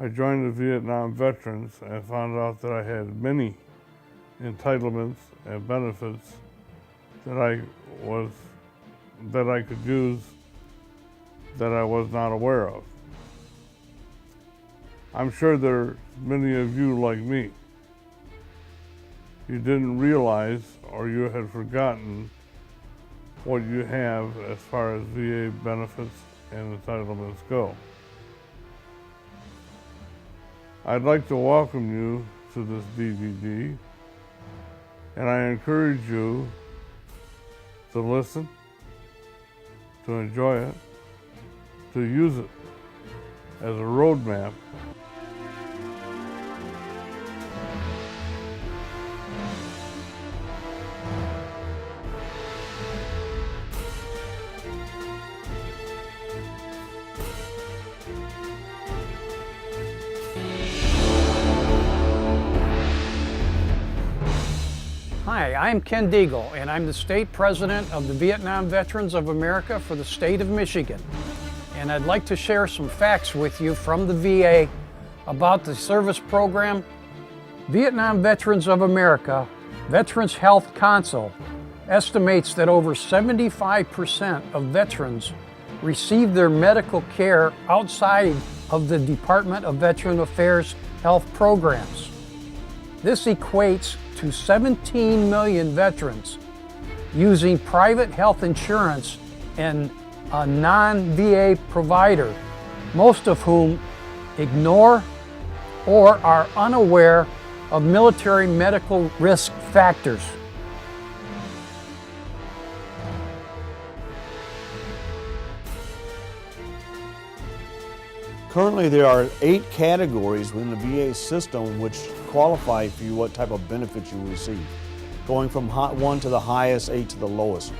I joined the Vietnam Veterans and found out that I had many entitlements and benefits that I could use that I was not aware of. I'm sure there are many of you like me. You didn't realize or you had forgotten what you have as far as VA benefits and entitlements go. I'd like to welcome you to this DVD, and I encourage you to listen, to enjoy it, to use it as a roadmap . Hi, I'm Ken Deagle, and I'm the state president of the Vietnam Veterans of America for the state of Michigan. And I'd like to share some facts with you from the VA about the service program. Vietnam Veterans of America Veterans Health Council estimates that over 75% of veterans receive their medical care outside of the Department of Veteran Affairs health programs. This equates to 17 million veterans using private health insurance and a non-VA provider, most of whom ignore or are unaware of military medical risk factors. Currently, there are 8 categories within the VA system which qualify for you what type of benefits you receive, going from 1 to the highest, 8 to the lowest.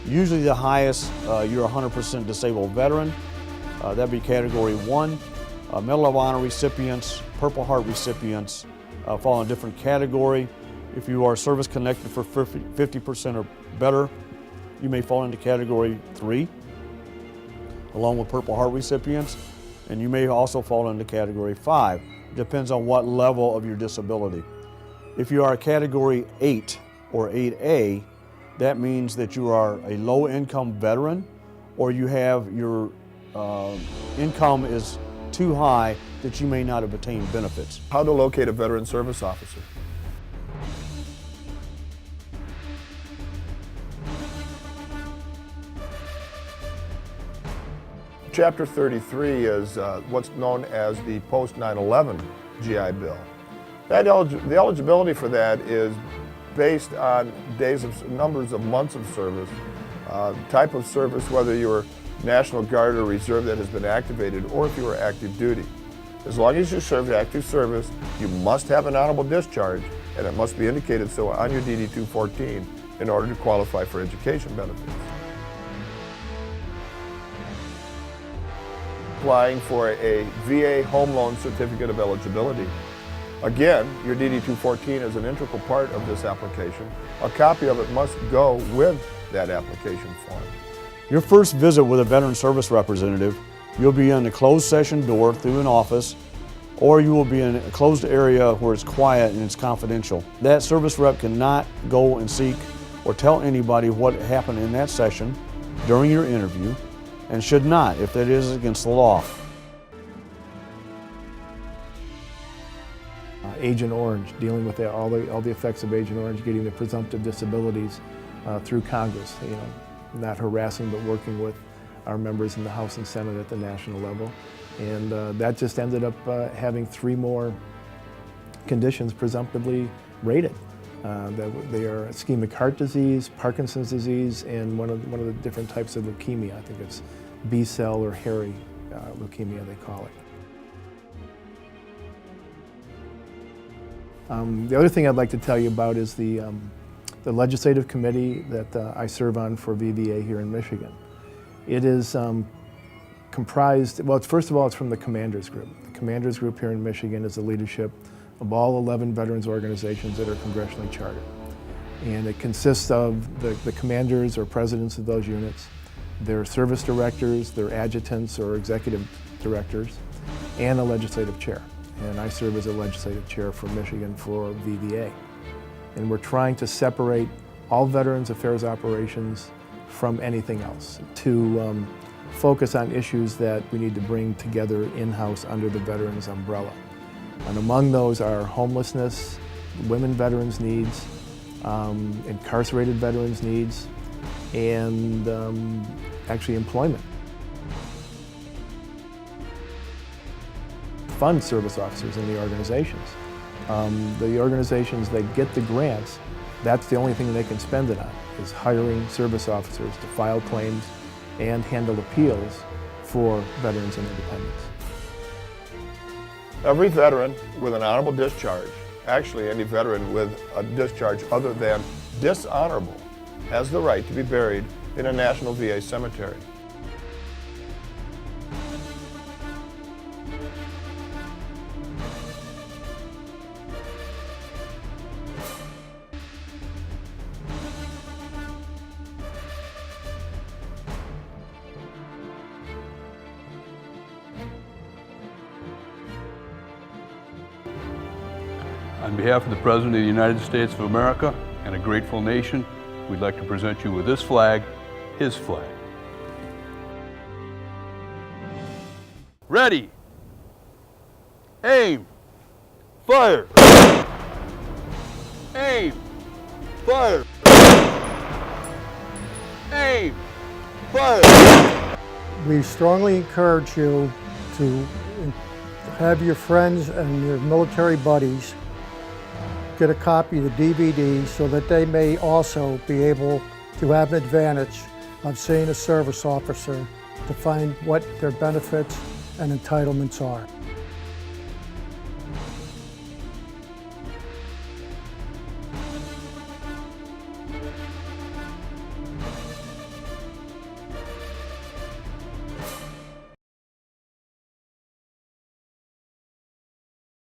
Usually the highest, you're 100% disabled veteran. That'd be category 1. Medal of Honor recipients, Purple Heart recipients fall in a different category. If you are service connected for 50% or better, you may fall into category 3, along with Purple Heart recipients. And you may also fall into category 5. Depends on what level of your disability. If you are a category 8 or 8A, that means that you are a low-income veteran, or you have your income is too high that you may not have obtained benefits. How to locate a veteran service officer. Chapter 33 is what's known as the post 9/11 GI Bill. The eligibility for that is based on numbers of months of service, type of service, whether you're National Guard or Reserve that has been activated, or if you were active duty. As long as you served active service, you must have an honorable discharge, and it must be indicated so on your DD-214 in order to qualify for education benefits. Applying for a VA home loan certificate of eligibility. Again, your DD-214 is an integral part of this application. A copy of it must go with that application form. Your first visit with a veteran service representative, you'll be in a closed session door through an office, or you will be in a closed area where it's quiet and it's confidential. That service rep cannot go and seek or tell anybody what happened in that session during your interview, and should not if that is against the law. Agent Orange, dealing with all the effects of Agent Orange, getting the presumptive disabilities through Congress. Not harassing, but working with our members in the House and Senate at the national level. And that just ended up having 3 more conditions presumptively rated. They are ischemic heart disease, Parkinson's disease, and one of the different types of leukemia. I think it's B-cell or hairy leukemia, they call it. The other thing I'd like to tell you about is the legislative committee that I serve on for VVA here in Michigan. It is comprised, well, first of all, it's from the Commanders Group. The Commanders Group here in Michigan is the leadership of all 11 veterans organizations that are congressionally chartered. And it consists of the commanders or presidents of those units, their service directors, their adjutants or executive directors, and a legislative chair. And I serve as a legislative chair for Michigan for VVA. And we're trying to separate all Veterans Affairs operations from anything else, to focus on issues that we need to bring together in-house under the Veterans umbrella. And among those are homelessness, women veterans' needs, incarcerated veterans' needs, and actually employment. Fund service officers in the organizations. The organizations that get the grants, that's the only thing they can spend it on, is hiring service officers to file claims and handle appeals for veterans and independents. Every veteran with an honorable discharge, actually any veteran with a discharge other than dishonorable, has the right to be buried in a national VA cemetery. On behalf of the President of the United States of America and a grateful nation, we'd like to present you with this flag, his flag. Ready, aim, fire. Aim, fire. Aim, fire. We strongly encourage you to have your friends and your military buddies get a copy of the DVD so that they may also be able to have an advantage of seeing a service officer to find what their benefits and entitlements are.